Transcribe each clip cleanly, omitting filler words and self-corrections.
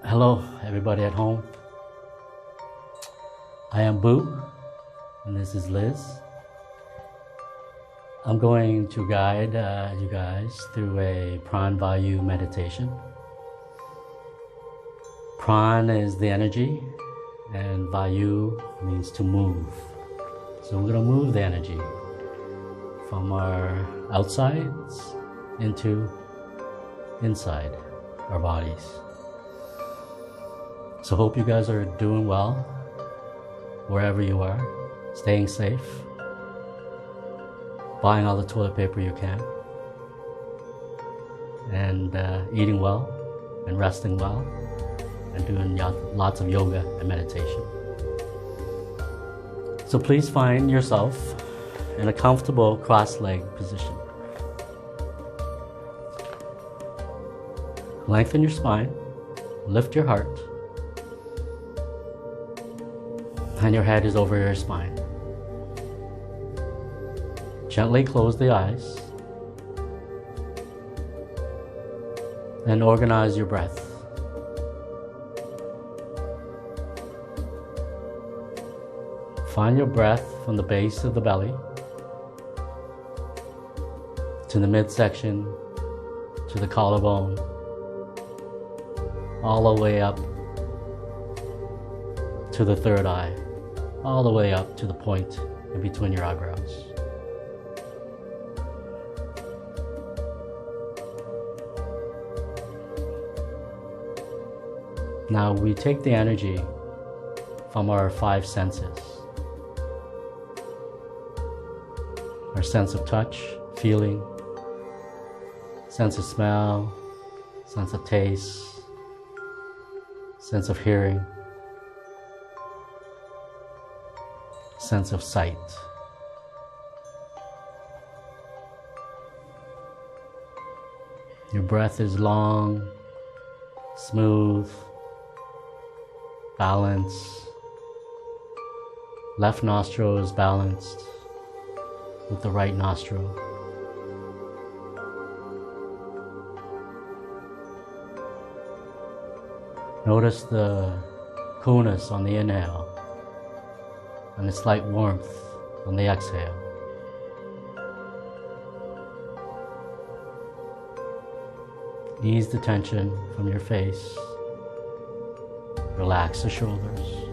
Hello, everybody at home. I am Boo, and this is Liz. I'm going to guide you guys through a Pran Vayu meditation. Pran is the energy, and Vayu means to move. So we're going to move the energy from our outsides into inside our bodies. So hope you guys are doing well wherever you are, staying safe, buying all the toilet paper you can, and eating well and resting well and doing lots of yoga and meditation. So please find yourself in a comfortable cross-legged position. Lengthen your spine, lift your heart, and your head is over your spine. Gently close the eyes and organize your breath. Find your breath from the base of the belly to the midsection, to the collarbone, all the way up to the third eye, all the way up to the point in between your eyebrows. Now we take the energy from our five senses. Our sense of touch, feeling, sense of smell, sense of taste, sense of hearing, sense of sight. Your breath is long, smooth, balanced. Left nostril is balanced with the right nostril. Notice the coolness on the inhale and a slight warmth on the exhale. Ease the tension from your face. Relax the shoulders.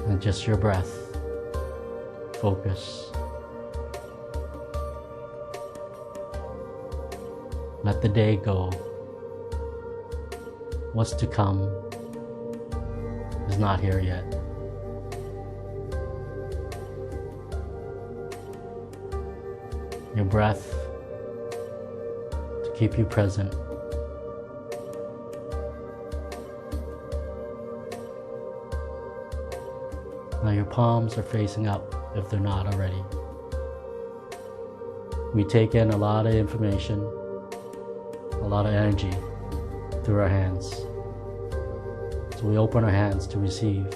And just your breath. Focus. Let the day go. What's to come is not here yet. Your breath to keep you present. Now your palms are facing up if they're not already. We take in a lot of information, a lot of energy through our hands. So we open our hands to receive.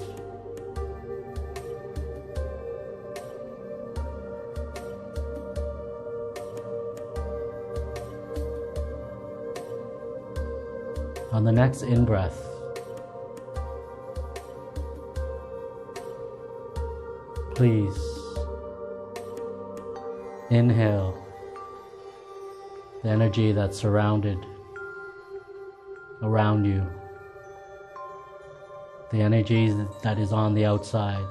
On the next in-breath, please inhale the energy that's surrounded around you, the energy that is on the outside.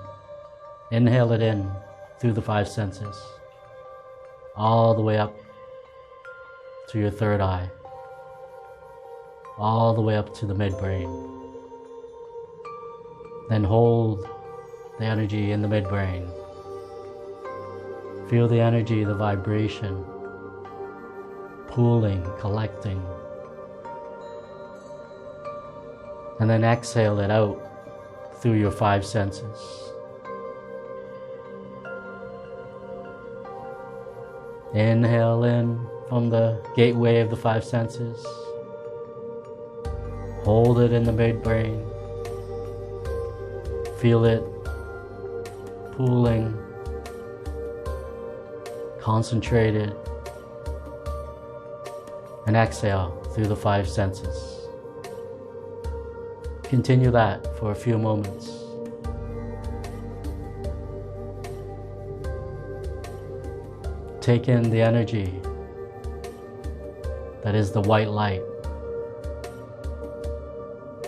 Inhale it in through the five senses, all the way up to your third eye, all the way up to the midbrain. Then hold the energy in the midbrain. Feel the energy, the vibration, pooling, collecting. And then exhale it out through your five senses. Inhale in from the gateway of the five senses. Hold it in the midbrain. Feel it pooling, concentrated, and exhale through the 5 senses. Continue that for a few moments. Take in the energy that is the white light.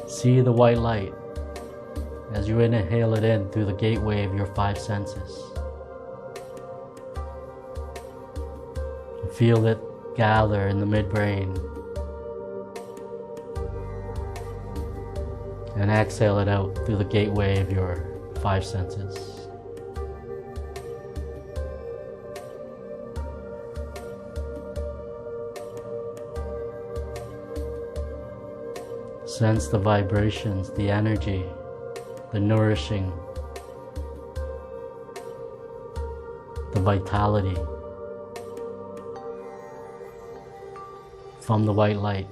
See the white light as you inhale it in through the gateway of your 5 senses. Feel it gather in the midbrain and exhale it out through the gateway of your 5 senses. Sense the vibrations, the energy, the nourishing, the vitality from the white light,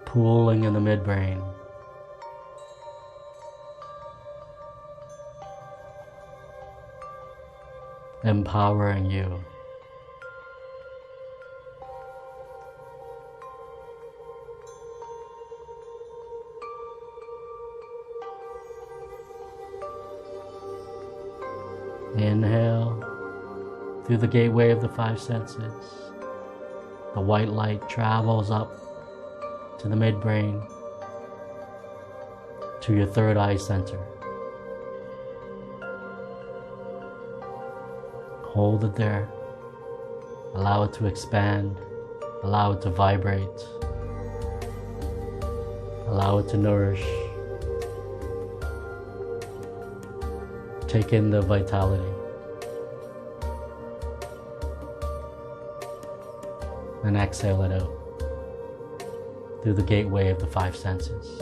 pooling in the midbrain, empowering you. Inhale through the gateway of the 5 senses. The white light travels up to the midbrain, to your 3rd eye center. Hold it there. Allow it to expand. Allow it to vibrate. Allow it to nourish. Take in the vitality. And exhale it out through the gateway of the 5 senses.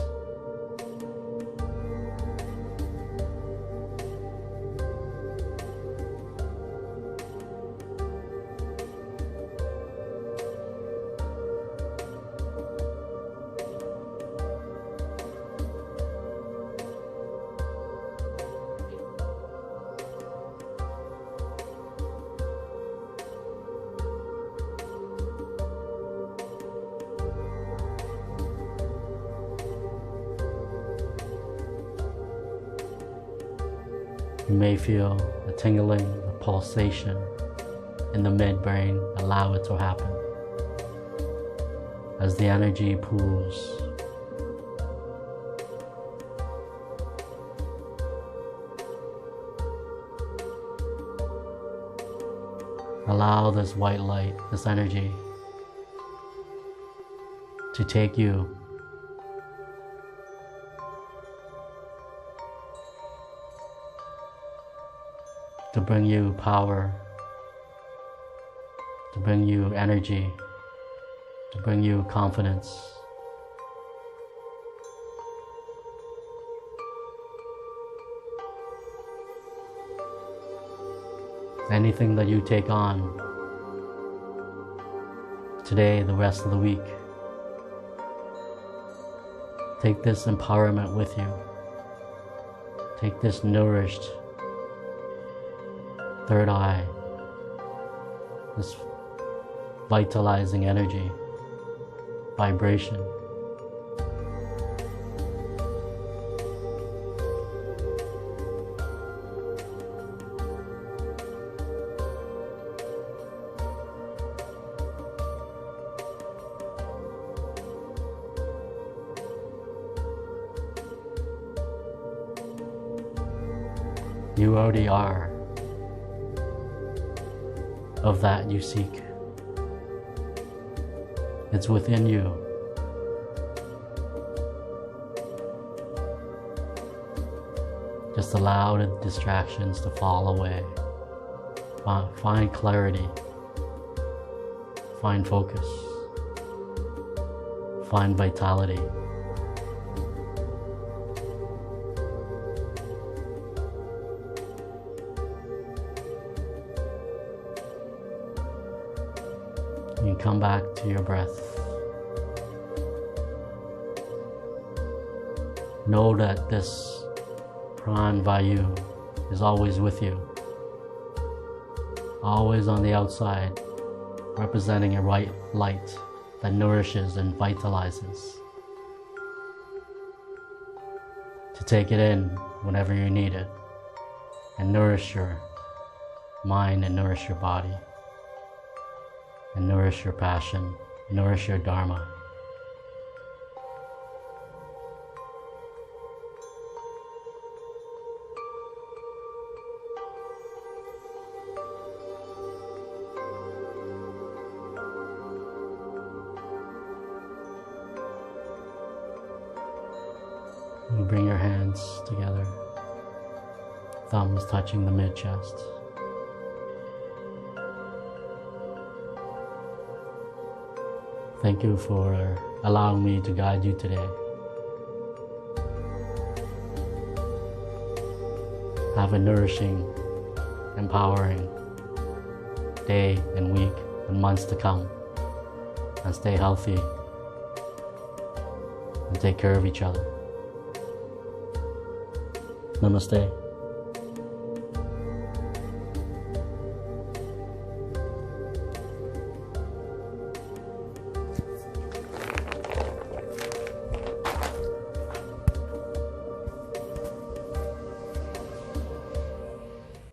You may feel a tingling, a pulsation in the midbrain. Allow it to happen as the energy pools. Allow this white light, this energy, to take you to bring you power, to bring you energy, to bring you confidence. Anything that you take on today, the rest of the week, take this empowerment with you. Take this nourished 3rd eye, this vitalizing energy, vibration. You already are of that you seek. It's within you. Just allow the distractions to fall away. Find clarity. Find focus. Find vitality. You come back to your breath. Know that this Pran Vayu is always with you, always on the outside, representing a white light that nourishes and vitalizes. To take it in whenever you need it, and nourish your mind, and nourish your body, and nourish your passion, nourish your dharma. You bring your hands together, thumbs touching the mid-chest. Thank you for allowing me to guide you today. Have a nourishing, empowering day and week and months to come. And stay healthy and take care of each other. Namaste.